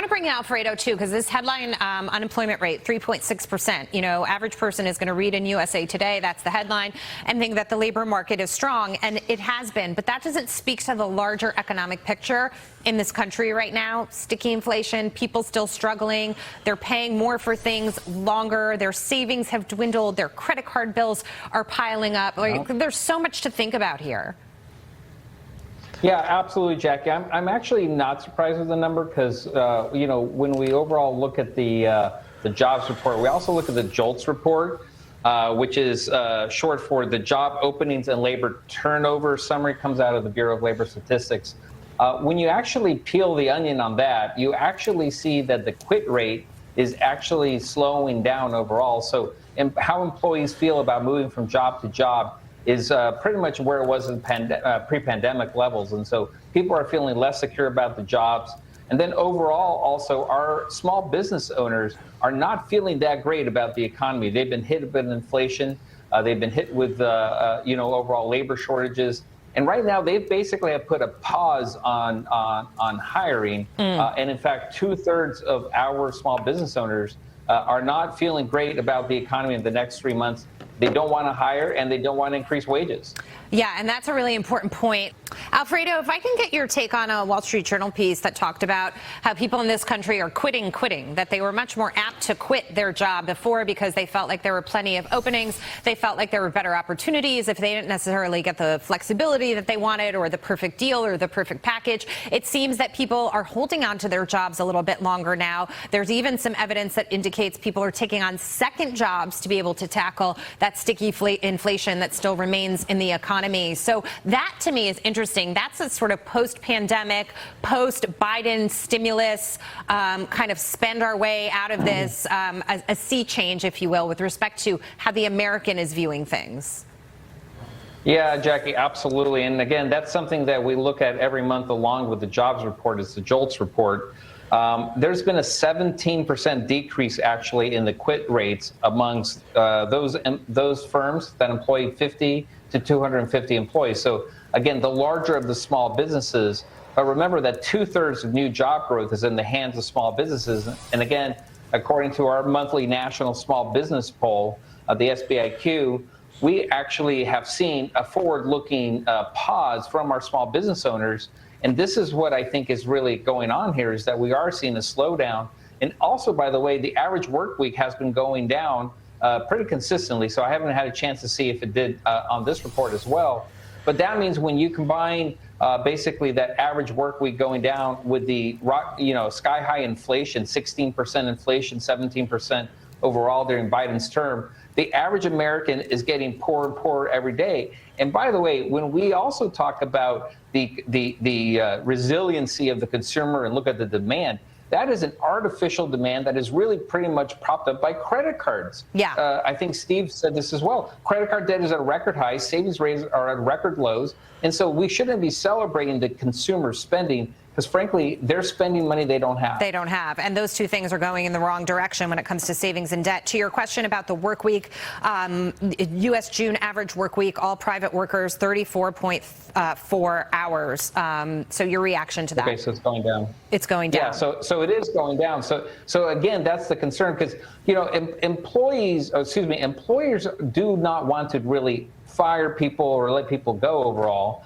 want to bring in Alfredo, too, because this headline unemployment rate, 3.6%. You know, average person is going to read in USA Today, that's the headline, and think that the labor market is strong, and it has been. But that doesn't speak to the larger economic picture in this country right now. Sticky inflation, people still struggling. They're paying more for things longer. Their savings have dwindled. Their credit card bills are piling up. Like, there's so much to think about here. Yeah, absolutely, Jackie. I'm actually not surprised with the number because, you know, when we overall look at the jobs report, we also look at the JOLTS report, which is short for the Job Openings and Labor Turnover Summary, comes out of the Bureau of Labor Statistics. When you actually peel the onion on that, you actually see that the quit rate is actually slowing down overall. So how employees feel about moving from job to job is pretty much where it was in pre-pandemic levels. And so people are feeling less secure about the jobs. And then overall, also, our small business owners are not feeling that great about the economy. They've been hit with inflation. They've been hit with, you know, overall labor shortages. And right now, they basically have put a pause on hiring. And in fact, 2/3 of our small business owners are not feeling great about the economy in the next 3 months. They don't want to hire and they don't want to increase wages. Yeah, and that's a really important point. Alfredo, if I can get your take on a Wall Street Journal piece that talked about how people in this country are quitting, that they were much more apt to quit their job before because they felt like there were plenty of openings. They felt like there were better opportunities if they didn't necessarily get the flexibility that they wanted or the perfect deal or the perfect package. It seems that people are holding on to their jobs a little bit longer now. There's even some evidence that indicates people are taking on second jobs to be able to tackle that sticky inflation that still remains in the economy. So that, to me, is interesting. That's a sort of post-pandemic, post-Biden stimulus kind of spend our way out of this, a sea change, if you will, with respect to how the American is viewing things. Yeah, Jackie, absolutely. And again, that's something that we look at every month along with the jobs report. It's the JOLTS report. There's been a 17% decrease actually in the quit rates amongst those firms that employ 50 to 250 employees. So again, the larger of the small businesses, but remember that 2/3 of new job growth is in the hands of small businesses. And again, according to our monthly national small business poll, the SBIQ, we actually have seen a forward-looking pause from our small business owners. And this is what I think is really going on here, is that we are seeing a slowdown. And also, by the way, the average work week has been going down pretty consistently. So I haven't had a chance to see if it did on this report as well. But that means when you combine basically that average work week going down with the sky high inflation, 16% inflation, 17% overall during Biden's term, the average American is getting poorer and poorer every day. And by the way, when we also talk about the resiliency of the consumer and look at the demand, that is an artificial demand that is really pretty much propped up by credit cards. Yeah. I think Steve said this as well. Credit card debt is at a record high. Savings rates are at record lows. And so we shouldn't be celebrating the consumer spending because, frankly, they're spending money they don't have. They don't have. And those two things are going in the wrong direction when it comes to savings and debt. To your question about the work week, U.S. June average work week, all private workers, 34.4 hours. So your reaction to that? Okay, so it's going down. It's going down. Yeah, so it is going down. So again, that's the concern because, you know, employers do not want to really fire people or let people go overall.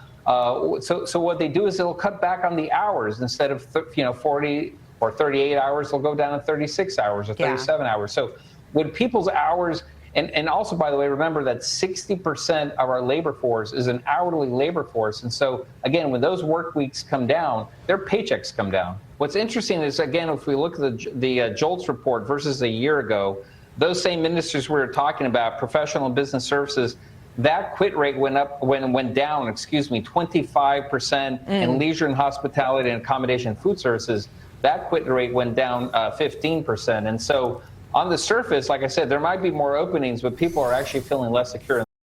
So what they do is they'll cut back on the hours. Instead of 40 or 38 hours, they'll go down to 36 hours or 37 hours. So when people's hours, and also, by the way, remember that 60% of our labor force is an hourly labor force. And so again, when those work weeks come down, their paychecks come down. What's interesting is, again, if we look at the JOLTS report versus a year ago, those same industries we were talking about, professional and business services, that quit rate went down 25%, and leisure and hospitality and accommodation food services, that quit rate went down 15%. And so on the surface, like I said, there might be more openings, but people are actually feeling less secure